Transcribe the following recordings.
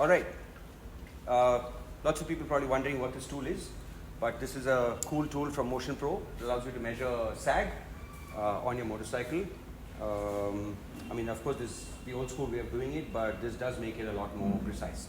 All right. Lots of people probably wondering what this tool is, but this is a cool tool from Motion Pro. It allows you to measure sag on your motorcycle. I mean, of course, this is the old school way of doing it, but this does make it a lot more precise.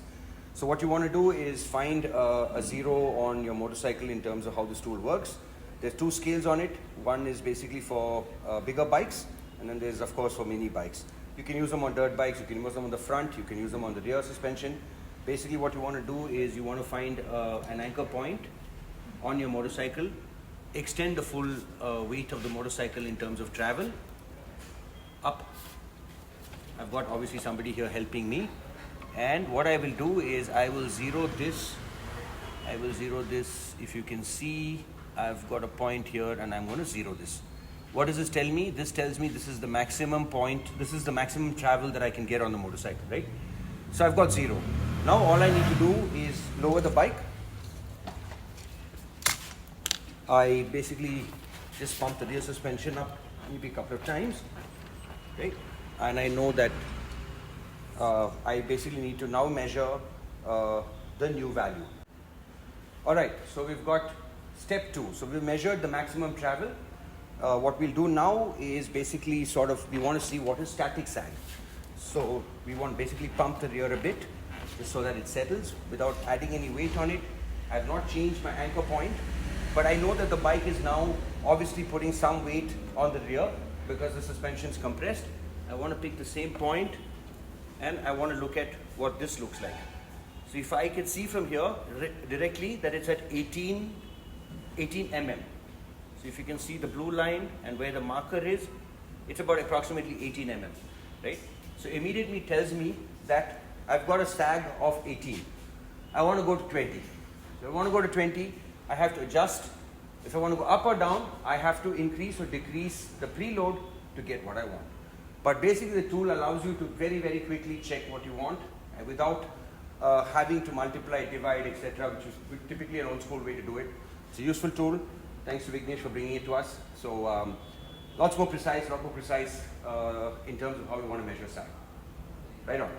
So what you want to do is find a zero on your motorcycle in terms of how this tool works. There's two scales on it. One is basically for bigger bikes, and then there's of course for mini bikes. You can use them on dirt bikes, you can use them on the front, you can use them on the rear suspension. Basically what you want to do is you want to find an anchor point on your motorcycle, extend the full weight of the motorcycle in terms of travel, up. I've got obviously somebody here helping me, and what I will do is I will zero this. If you can see, I've got a point here and I'm going to zero this. What does this tell me? This tells me this is the maximum point, this is the maximum travel that I can get on the motorcycle, right? So I've got 0. Now all I need to do is lower the bike. I basically just pump the rear suspension up maybe a couple of times, right? And I know that I basically need to now measure the new value. All right, so we've got step 2. So we've measured the maximum travel. What we'll do now is basically we want to see what is static sag. So we want to basically pump the rear a bit just so that it settles without adding any weight on it. I've not changed my anchor point, but I know that the bike is now obviously putting some weight on the rear because the suspension is compressed. I want to pick the same point and I want to look at what this looks like. So if I can see from here directly that it's at 18 mm. So if you can see the blue line and where the marker is, it's about approximately 18 mm, right? So immediately tells me that I've got a sag of 18. I want to go to 20. So if I want to go to 20, I have to adjust. If I want to go up or down, I have to increase or decrease the preload to get what I want. But basically the tool allows you to very, very quickly check what you want without having to multiply, divide, etc., which is typically an old school way to do it. It's a useful tool. Thanks to Vignesh for bringing it to us. So lots more precise in terms of how we want to measure sag. Right on.